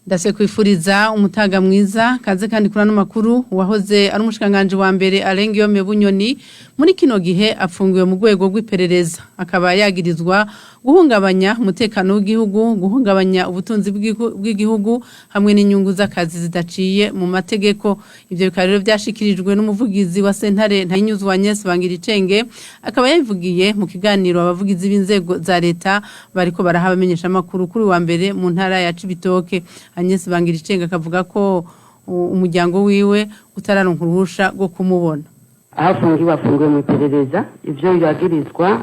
Ndase kwifuriza umutaga mwiza kaze kandi kurano makuru wahoze ari umushikanganje wa mbere Alengiyome Bunyoni muri kino gihe apfungiwe mu rwego rw'iperereza akaba yagirizwa guhungabanya umutekano w'igihugu guhungabanya ubutunzi bw'igihugu hamwe n'inyungu z'akazi zidaciye mu mategeko ivyo bikaba rero byashikirijwe n'umuvugizi wa sentare Ntahinyuzwa Agnes Bangiricenge akaba yabivugiye mu kiganiro abavugizi b'inzego za leta bariko barahabamenyesha makuru kuri wa mbere mu ntara ya Cibitoke Agnes Bangiricenge akavuga ko umuryango wiwe utararonka uruhusha rwo kumubona afungiwe mu iperereza ivyo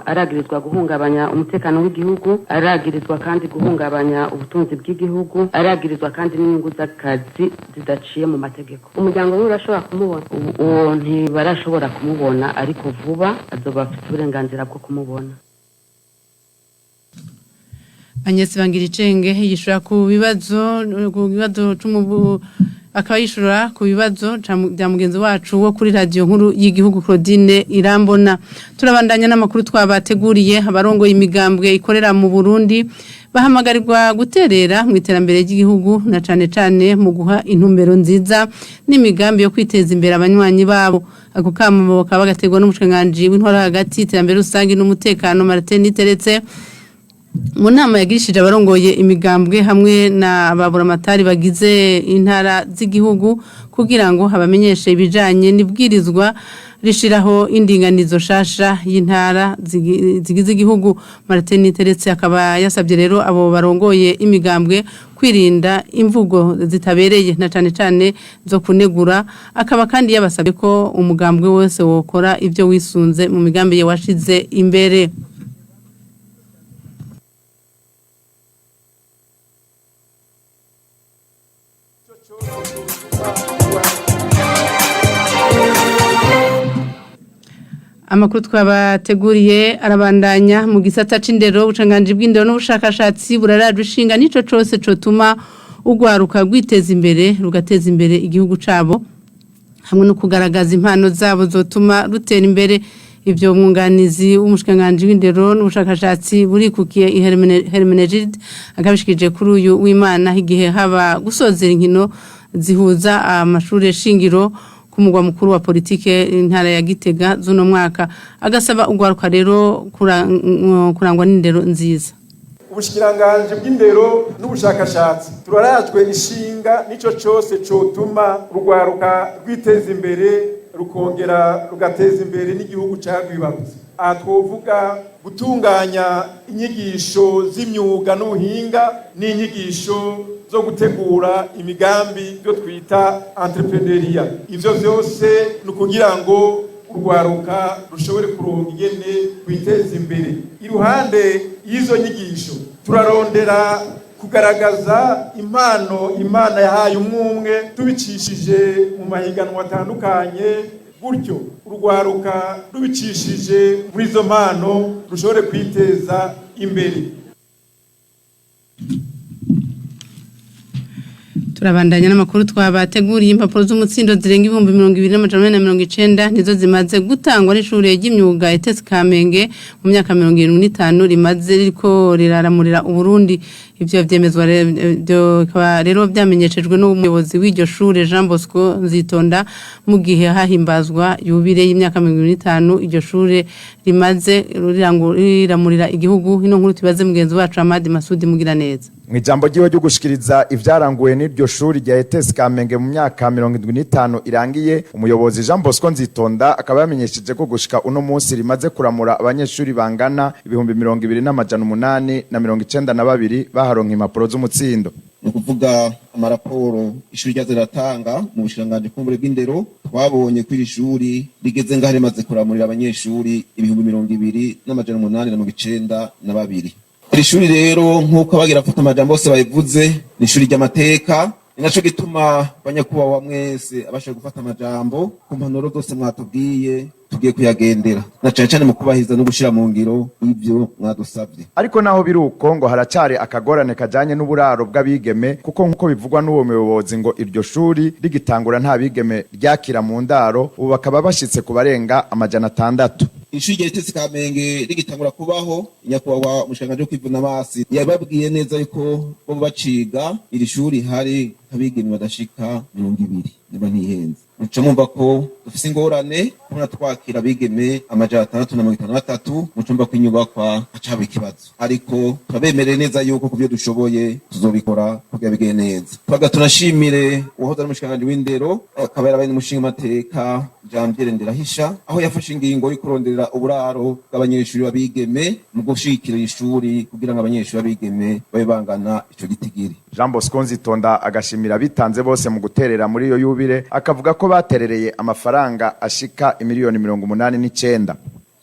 aragirizwa guhungabanya umutekano w'igihugu aragirizwa kandi guhungabanya ubutunzi bw'igihugu aragirizwa kandi n'inyungu z'akazi zidaciye mu mategeko umuryango wiwe urashobora kumubona uwo ntibarashobora kumubona ariko vuba azoba afite uburenganzira bwo kumubona Agnes Bangiricenge yishura ku bibazo akaba yishura ku bibazo bya mugenzi wacu wo kuri radio nkuru y'igihugu Claudine Irambona turabandanya n'amakuru twabateguriye abarongo y'imigambwe ikorera mu Burundi bahamagarirwa guterera mu iterambere ry'igihugu na cane mu guha intumbero nziza n'imigambi yo kwiteza imbere abanywanyi babo ako kamo kabagategwa n'umushikanganje w'intwara hagati iterambere rusangi n'umutekano Martin Niteretse mu nama yagirishije abarongoye imigambwe hamwe na baburamatari bagize intara z'igihugu kugira ngo habamenyeshe ibijanye n'ibwirizwa rishiraho indinganizo shasha y'intara zigize igihugu Martin Niteretse akaba yasabye rero abo barongoye imigambwe kwirinda imvugo zitabereye na cane zo kunegura akaba kandi yabasabye ko umugambwe wose wokora ivyo wisunze mu migambi ye washize imbere Amakuru twabateguriye arabandanya mu gisata c'indero ubucanganje bw'indero n'ubushakashatsi buraraje ishinga nico cose cotuma ugwaruka gwiteza imbere rugateza imbere igihugu cabo hamwe no kugaragaza impano zabo zotuma rutera imbere ivyo mwunganizi w'umushikanganje w'indero n'ubushakashatsi burikukiye Hermenegilde akabishikije kuri uyu w'Imana igihe haba gusozera inkino zihuza amashuri shingiro ku mugwa mukuru wa politike intara ya Gitega zuno mwaka agasaba ugwaruka rero kurangwa n'indero nziza ubushikiranganje bw'indero n'ubushakashatsi turarajwe ishinga nico cyose cotuma rugwaruka rwiteza imbere rukongera rugateza imbere n'igihugu cyagwibarutse aha twovuga gutunganya inyigisho z'imyuga n'ubuhinga n'inyigisho zo gutegura imigambi byo twita entrepreneuria ivyo vyose nukugira ngo urwaruka rushobore kuronka ingene kwiteza imbere iruhande y'izo nyigisho turarondera kugaragaza impano Imana yahaye umwumwe tubicishije mu mahiganwa atandukanye buryo urwaruka rubicishije muri izo mpano rushobore kwiteza imbere turabandanya n'amakuru twabateguriye impapuro z'umutsindo zirenga 22,190 nizo zimaze gutangwa n'ishure ry'imyuga ETS Kamenge mu myaka 75 rimaze riko riraramurira Uburundi ivyo vyemezwa rero byamenyeshejwe n'umuyobozi w'iryo shure Jean Bosco Nzitonda mu gihe hahimbazwa yubire y'imyaka 25 iryo shure rimaze riramurira igihugu hino nkuru tubaze mugenzi wacu Ahmad Masudi Mugiraneza Mwijambo giwe ryo gushikiriza ivyaranguye n'iryo shuri rya ETS Kamenge mu myaka 75 irangiye umuyobozi Jean Bosco Nzitonda akaba yamenyesheje ko gushika uno munsi rimaze kuramura abanyeshuri bangana 22,892 baharonka impapuro z'umutsindo no kuvuga amaraporo ishuri ryaziratanga mu bushiranganje kumbure bw'indero twabonye ko iri shuri rigeze ngaho rimaze kuramurira abanyeshuri 22,892 iri shuri rero nk'uko abagira afata amajambo bose bayivuze ni ishuri ry'amateka inaco gituma banyakubawa mwese abashoboye gufata amajambo ku mpanuro zose mwatubwiye tugiye kuyagendera na cyane mu kubahiza no gushira mu ngiro ivyo mwadusavye ariko naho biruko ngo haracari akagorane kajanye n'uburaro bw'abigeme kuko nkuko bivugwa n'uwo muyobozi ngo iryo shuri rigitangura nta bigeme ryakira mu ndaro ubu bakaba bashitse kubarenga 600 ishuri rya ETS Kamenge rigitangura kubaho nyakubahwa umushikiranganji wo kwivuna amazi yababwiye neza yuko bo baciga iri shuri hari abigeme badashika 200 niba ntihenze. Muca mwumva ko dufise ingorane kubona twakira abigeme 653 mucumba kw'inyubakwa hacaba ikibazo, ariko turabemereye neza yuko kubyo dushoboye tuzobikora kugira bigende neza. Twaga tunashimire uwahoze ari umushikiranganji w'indero akaba yarabaye n'umushinga mateka Janvier Nderahisha aho yafashe ingingo yo kurondera uburaro bw'abanyeshuri babigeme mu gushikira ishuri kugira ngo abanyeshuri babigeme babe bangana ico gitigiri. Jean Bosco Nzitonda agashimira bitanze bose mu guterera muri iyo yubire, akavuga ko baterereye amafaranga ashika imiliyoni 89.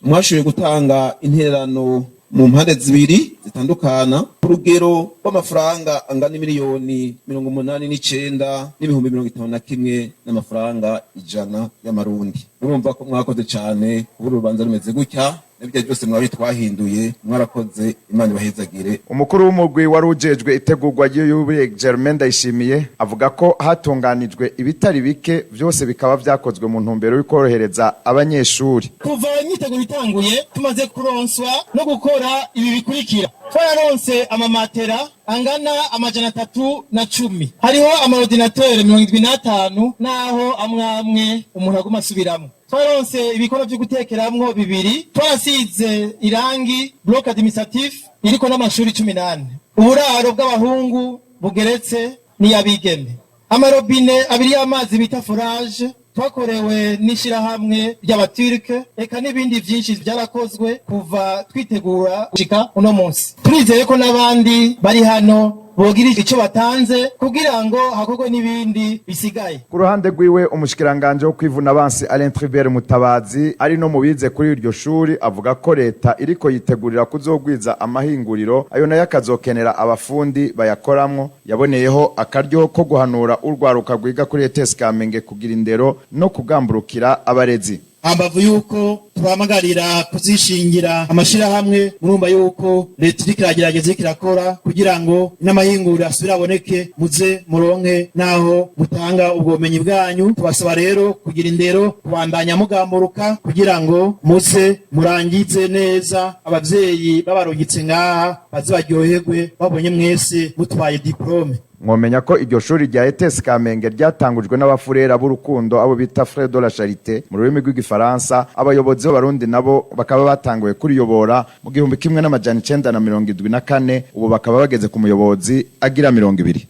Mwashoboye gutanga intererano mu mpande zibiri zitandukana ku rugero rw'amafaranga angana miliyoni 89 n'ibihumbi 51 n'amafaranga 100 y'amarundi. Urumva ko mwakoze cyane kubura urubanza rumeze gutya, nabyo byose mwabi twahinduye, mwarakoze, Imana ibahezagire. Umukuru w'umugwi wari ujejwe itegurwa ry'iyubire Germain Ndayishimiye avuga ko hatunganijwe ibitari bike, byose bikaba vyakozwe mu ntumbero yo korohereza abanyeshuri. Kuva imyiteguro itanguye tumaze kuronswa no gukora ibi bikurikira: twararonse amamatera angana 310, hariho amaordinateur 75 naho amwamwe umuntu aguma asubiramo. Twaronse ibikono byo gutekeramwo 2, twarasize irangi bloc administratif iriko n'amashuri 18, uburaro bw'abahungu bugeretse n'iyabigeme, amarobine 2 y'amazi bita forage twakorewe n'ishirahamwe ry'abaturke, eka n'ibindi byinshi byarakozwe kuva twitegura gushika uno munsi. Turizeye ko n'abandi bari hano bogira icyo batanze kugira ngo hakorwe n'ibindi bisigaye. Ku ruhande rwiwe umushikiranganje wo kwivuna abansi Alain Tribert Mutabazi ari no mubize kuri iryo shuri avuga ko leta iriko yitegurira kuzogwiza amahinguriro ayo nayo akazokenera abafundi bayakoramwo. Yaboneyeho akaryo ko guhanura urwaruka rwiga kuri ETS Kamenge kugira indero no kugamburukira abarezi. Ambavu yuko tubamagarira kuzishingira amashirahamwe, murumva yuko leta irikiragerageza kirakora kugira ngo n'amahinguriro asubira aboneke, muze muronke naho mutanga ubwo bumenyi bwanyu. Tubasaba rero kugira indero, kubandanya mugamburuka kugira ngo muze murangize neza, abavyeyi babarungitse ngaha baze baryoherwe babonye mwese mutwaye diplome. Mwomenya ko iryo shuri rya ETS Kamenge ryatangujwe n'abafurera b'urukundo abo bita Frères de la Charité mu rurimi rw'igifaransa. Abayobozi b'abarundi nabo bakaba batanguye kuriyobora mu 1974, ubu bakaba bageze ku muyobozi agira 20.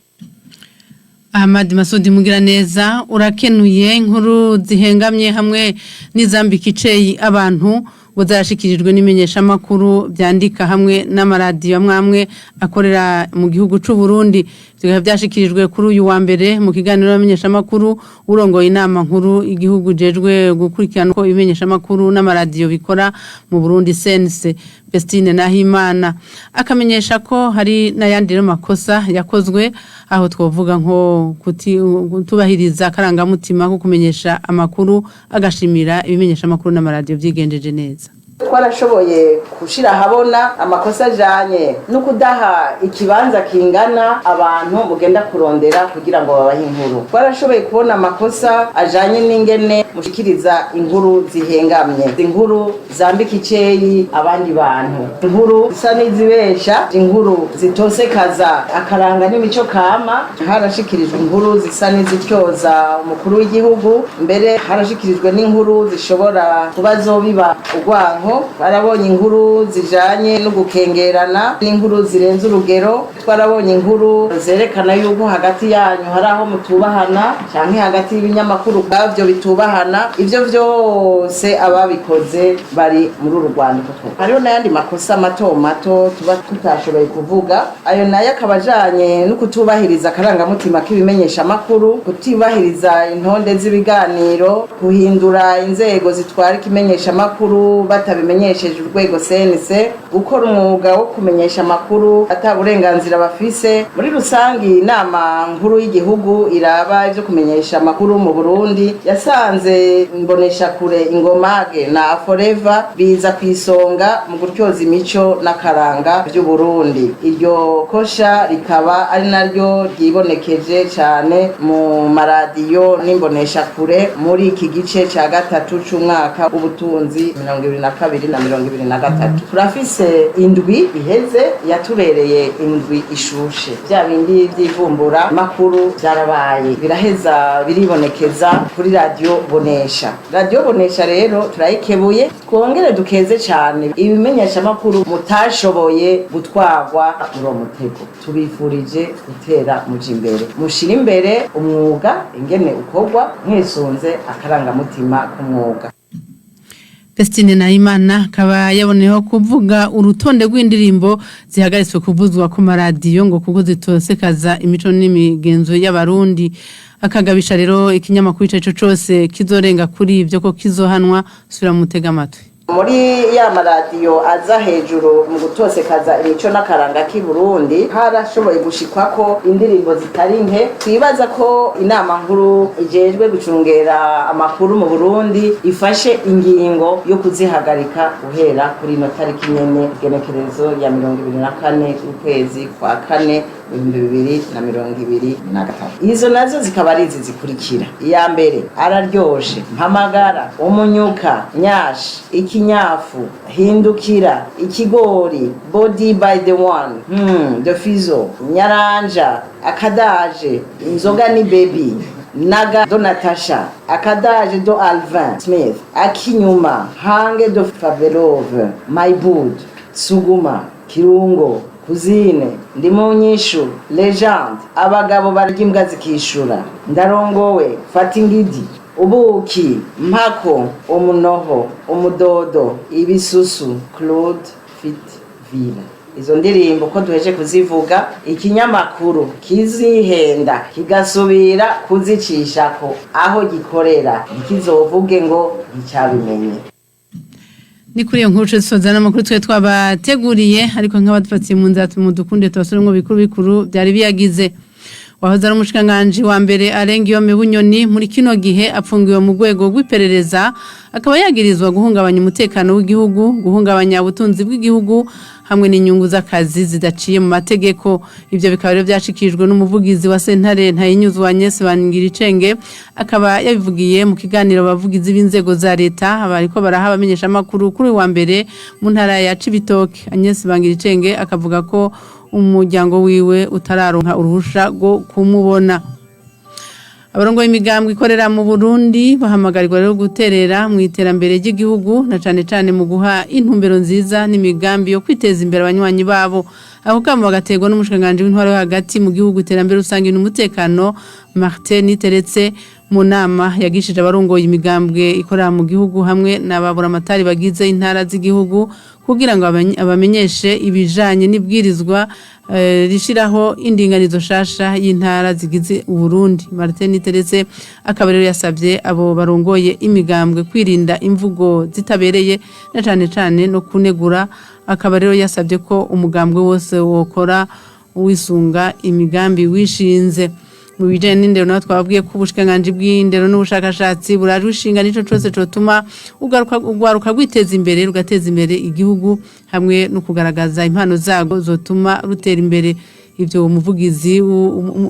Ahmad Masudi Mugiraneza urakenuye. Inkuru zihengamye hamwe n'izambika iceyi abantu buzashikirijwe n'imenyesha makuru byandika hamwe n'amaradiyo amwe akorera mu gihugu c'u Burundi. Bikaba byashikirijwe kuri uyu wa mbere mu kiganiro n'amenyesha makuru urongoye inama nkuru igihugu jejwe gukurikirana uko ibimenyesha makuru n'amaradiyo bikora mu Burundi sense Bestine Nahimana akamenyesha ko hari n'ayandi makosa yakozwe aho twovuga nko kutubahiriza karangamutima ko kumenyesha amakuru, agashimira ibimenyesha makuru n'amaradiyo byigenjeje neza. Twarashoboye gushira habona amakosa ajanye no kudaha ikibanza kingana abantu mugenda kurondera kugira ngo babahe inkuru. Twarashoboye kubona amakosa ajanye n'ingene mushikiriza inkuru zihengamye, inkuru zambika iceyi abandi bantu, inkuru zisa n'izibesha, inkuru zitosekaza akaranga n'imico kama. Harashikirijwe inkuru zisa n'izityoza umukuru w'igihugu, mbere harashikirijwe n'inkuru zishobora kuba zobiba urwanko. Twarabonye inkuru zijanye no gukengerana n'inkuru zirenze urugero. Twarabonye inkuru zerekana yuko hagati yanyu hari aho mutubahana canke hagati y'ibinyamakuru bwavyo bitubahana. Ivyo vyose ababikoze bari muri uru rwandiko. Hariho n'ayandi makosa mato mato tuba tutashoboye kuvuga, ayo nayo akabajanye no kutubahiriza akarangamutima k'ibimenyesha makuru, kutubahiriza intonde z'ibiganiro, guhindura inzego zitwara ikimenyesha makuru batabimenyesheje urwego CNC, gukora umwuga wo kumenyesha amakuru ataburenganzira bafise. Muri rusangi inama nkuru y'igihugu iraba ivyo kumenyesha amakuru mu Burundi yasanze imbonesha kure Ingomage na Forever biza kwisonga mu gutyoza imico n'akaranga by'u Burundi. Iryo kosha rikaba ari naryo ryibonekeje cyane mu maradiyo n'imbonesha kure muri iki gice ca gatatu c'umwaka ubutunzi 2022. 2022. Turafise indwi iheze yatubereye indwi ishushe. Bya bindi by'ivumbura makuru byarabaye biraheza biribonekeza kuri radio Bonesha. Radio Bonesha rero turayikebuye twongere dukeze cyane ibimenyesha makuru mutashoboye gutwagwa muri mutego. Tubifurije gutera muji imbere. Mushira imbere umwuga ingene ukorwa mwisunze akarangamutima k'umwuga. Christine Nahimana akaba yaboneyeho kuvuga urutonde rw'indirimbo zihagaritswe kuvuzwa ku maradiyo ngo kuko zitosekaza imico n'imigenzo y'abarundi. Akagabisha rero ikinyamakuru ico cyose kizorenga kuri ivyo ko kizohanwa sura mutega amatwi. Muri ya maradiyo aza hejuru mu gutosekaza imico n'akaranga k'i Burundi harashoboye gushikwa ko indirimbo zitari nke. Twibaza ko inama nkuru ijejwe gucungera amakuru mu Burundi ifashe ingingo yo kuzihagarika guhera kuri no tariki nyene igenekerezo ya 24 ukwezi kwa 4 2023. Izo nazo zikaba ari izi zikurikira. Iya mbere araryoshe mpamagara umunyuka nyashi ikinyafu hindukira ikigori body by the one the fizo nyaranja akadaje inzoga ni baby naga do Natasha akadaje do Alvin Smith akinyuma hange do Favelove my bud suguma kirungo kuzine ndimo nyishu legend abagabo barya imbwa zikishura ndarongowe fata ingidi ubuki mpako umunoho umudodo ibisusu Claude Fitville. Izo ndirimbo ko duheje kuzivuga ikinyamakuru kizihenda kigasubira kuzicishako aho gikorera ikizovuge ngo icyabimenye. Ni kuri iyo nkuru tuzozana amakuru twe twabateguriye ariko nk'abadufatiye mu nzira tumudukunde tubasore ngo bikuru byari biyagize. Wahoze ari umushikanganje wa mbere Arengiyome Bunyoni muri kino gihe apfungiwe mu rwego rw'iperereza akaba yagirizwa guhungabanya umutekano w'igihugu, guhungabanya ubutunzi bw'igihugu hamwe n'inyungu z'akazi zidaciye mu mategeko. Ivyo bikaba rero byashikijwe n'umuvugizi wa Sentare Ntayinyuzwa Agnes Bangiricenge akaba yabivugiye mu kiganiro abavugizi b'inzego za leta abariko baraha abamenyesha makuru kuri wa mbere mu ntara ya Cibitoke. Agnes Bangiricenge akavuga ko umuryango wiwe utararonka uruhusha rwo kumubona. Abarongo imigambwe ikorera mu Burundi bahamagarirwa rero guterera mu iterambere ry'igihugu na cane mu guha intumbero nziza n'imigambi yo kwiteza imbere abanywanyi babo. Aho kama bagategwa n'umushikanganje w'intwaro yo hagati mu gihugu iterambere rusange n'umutekano Martin Niteretse mu nama yagishije abarongo imigambwe ikorera mu gihugu hamwe n'ababura amatari bagize intara z'igihugu kugira ngo abamenyeshe ibijanye n'ibwirizwa rishiraho indinganizo shasha y'intara zigize Burundi. Martin Niteretse akaba rero yasabye abo barongoye imigambwe kwirinda imvugo zitabereye na cane no kunegura. Akaba rero yasabye ko umugambwe wose wokora wisunga imigambi wishinze. Mu bijanye n'indero naho twababwiye ko ubushikanganje bw'indero n'ubushakashatsi buraje ushinga nico cyose cotuma ugaruka gwiteza imbere rugateza imbere igihugu hamwe no kugaragaza impano zago zotuma rutera imbere. Ivyo umuvugizi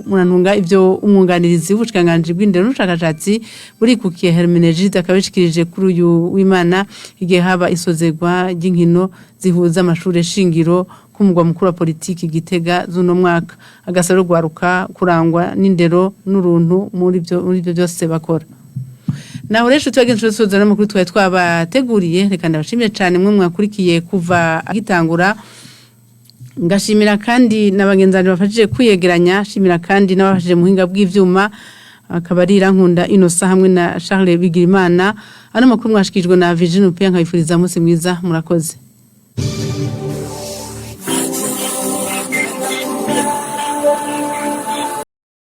munantunga ivyo umwunganirizi w'ubushikanganje bw'indero n'ubushakashatsi buri kukiye Hermenegilde akabishikirije kuri uyu w'Imana igihe haba isozerwa ry'inkino zihuza amashure shingiro kumugwa mukuru wa politiki Gitega zuno mwaka agasaro gwaruka kurangwa n'indero n'uruntu muri byo byose bakora. Naho rero twagenze tuzozana amakuru twabateguriye reka ndabashimire cyane mwe mwakurikiye kuva agitangura. Ngashimira kandi n'abagenzani bafashije kwiyegeranya, shimira kandi n'abafashije muhinga bw'ivyuma akabarira nkunda Inosa hamwe na Charles Bigirimana. Ano makuru mwashikijwe na Virginie Pe nkayifuriza musi mwiza murakoze.